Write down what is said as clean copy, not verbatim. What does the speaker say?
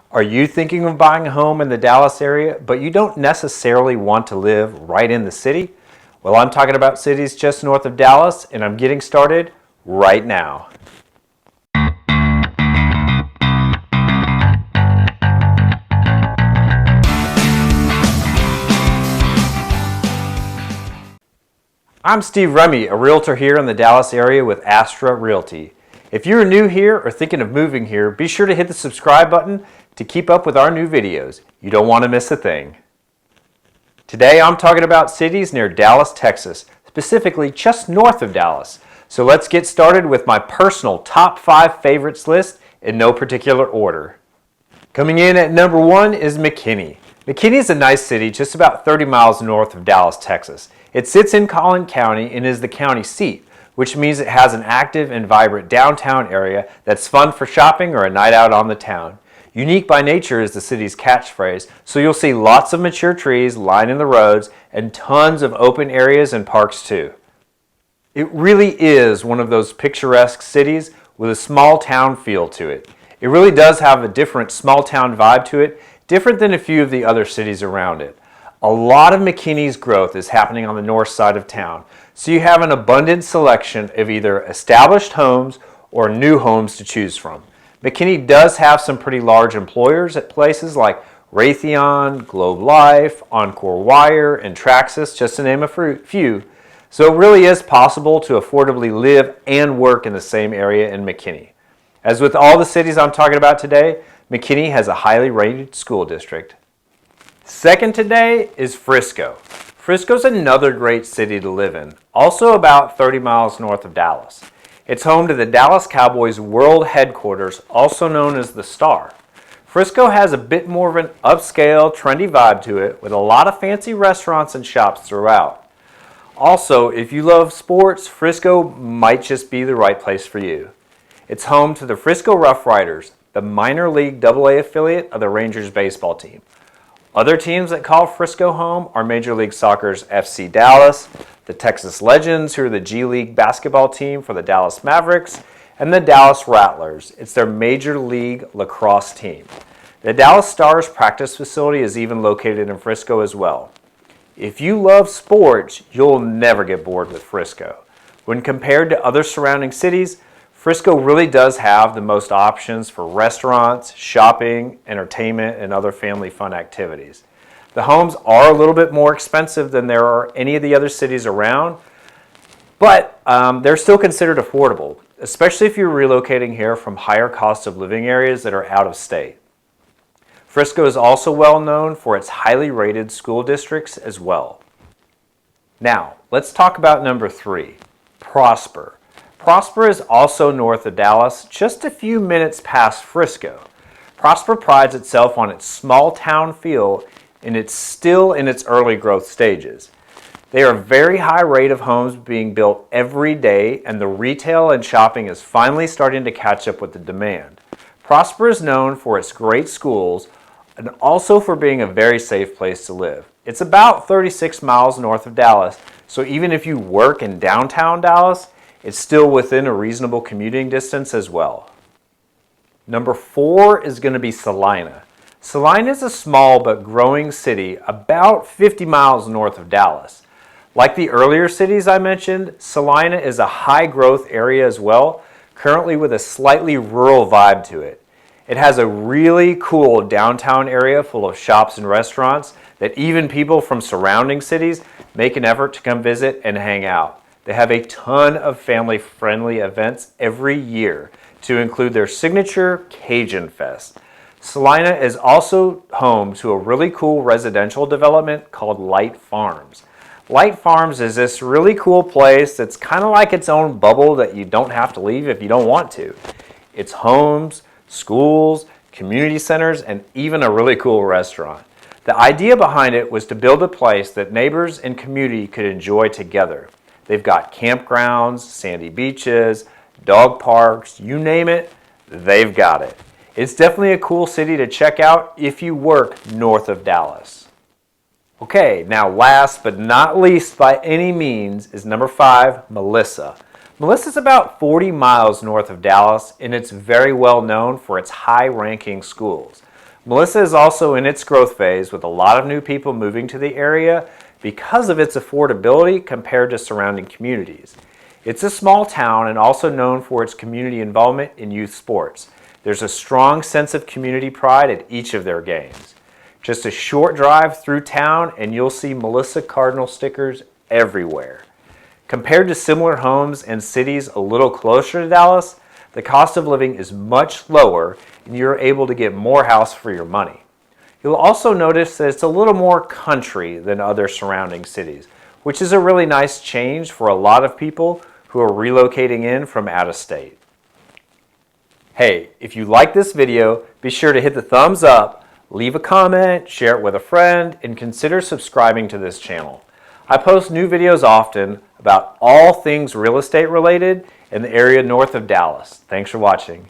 Are you thinking of buying a home in the Dallas area, but you don't necessarily want to live right in the city? Well, I'm talking about cities just north of Dallas, and I'm getting started right now. I'm Steve Remy, a realtor here in the Dallas area with Astra Realty. If you're new here or thinking of moving here, be sure to hit the subscribe button to keep up with our new videos. You don't want to miss a thing. Today I'm talking about cities near Dallas, Texas, specifically just north of Dallas. So let's get started with my personal top 5 favorites list in no particular order. Coming in at number 1 is McKinney. McKinney is a nice city just about 30 miles north of Dallas, Texas. It sits in Collin County and is the county seat, which means it has an active and vibrant downtown area that's fun for shopping or a night out on the town. Unique by nature is the city's catchphrase, so you'll see lots of mature trees lining the roads and tons of open areas and parks too. It really is one of those picturesque cities with a small town feel to it. It really does have a different small town vibe to it, different than a few of the other cities around it. A lot of McKinney's growth is happening on the north side of town, so you have an abundant selection of either established homes or new homes to choose from. McKinney does have some pretty large employers at places like Raytheon, Globe Life, Encore Wire, and Traxxas, just to name a few. So it really is possible to affordably live and work in the same area in McKinney. As with all the cities I'm talking about today, McKinney has a highly rated school district. Second today is Frisco. Frisco's another great city to live in, also about 30 miles north of Dallas. It's home to the Dallas Cowboys World Headquarters, also known as the Star. Frisco has a bit more of an upscale, trendy vibe to it, with a lot of fancy restaurants and shops throughout. Also, if you love sports, Frisco might just be the right place for you. It's home to the Frisco Rough Riders, the minor league AA affiliate of the Rangers baseball team. Other teams that call Frisco home are Major League Soccer's FC Dallas, the Texas Legends, who are the G League basketball team for the Dallas Mavericks, and the Dallas Rattlers. It's their Major League lacrosse team. The Dallas Stars practice facility is even located in Frisco as well. If you love sports, you'll never get bored with Frisco. When compared to other surrounding cities, Frisco really does have the most options for restaurants, shopping, entertainment, and other family fun activities. The homes are a little bit more expensive than there are any of the other cities around, but they're still considered affordable, especially if you're relocating here from higher cost of living areas that are out of state. Frisco is also well known for its highly rated school districts as well. Now, let's talk about number 3, Prosper. Prosper is also north of Dallas, just a few minutes past Frisco. Prosper prides itself on its small town feel, and it's still in its early growth stages. There are a very high rate of homes being built every day, and the retail and shopping is finally starting to catch up with the demand. Prosper is known for its great schools and also for being a very safe place to live. It's about 36 miles north of Dallas, so even if you work in downtown Dallas, it's still within a reasonable commuting distance as well. Number 4 is going to be Celina. Celina is a small but growing city about 50 miles north of Dallas. Like the earlier cities I mentioned, Celina is a high growth area as well, currently with a slightly rural vibe to it. It has a really cool downtown area full of shops and restaurants that even people from surrounding cities make an effort to come visit and hang out. They have a ton of family-friendly events every year to include their signature Cajun Fest. Celina is also home to a really cool residential development called Light Farms. Light Farms is this really cool place that's kind of like its own bubble that you don't have to leave if you don't want to. It's homes, schools, community centers, and even a really cool restaurant. The idea behind it was to build a place that neighbors and community could enjoy together. They've got campgrounds, sandy beaches, dog parks, you name it, they've got it. It's definitely a cool city to check out if you work north of Dallas. Okay, now last but not least by any means is number 5, Melissa. Melissa's about 40 miles north of Dallas, and it's very well known for its high-ranking schools. Melissa is also in its growth phase with a lot of new people moving to the area because of its affordability compared to surrounding communities. It's a small town and also known for its community involvement in youth sports. There's a strong sense of community pride at each of their games. Just a short drive through town and you'll see Melissa Cardinal stickers everywhere. Compared to similar homes in cities a little closer to Dallas, the cost of living is much lower and you're able to get more house for your money. You'll also notice that it's a little more country than other surrounding cities, which is a really nice change for a lot of people who are relocating in from out of state. Hey, if you like this video, be sure to hit the thumbs up, leave a comment, share it with a friend, and consider subscribing to this channel. I post new videos often about all things real estate related in the area north of Dallas. Thanks for watching.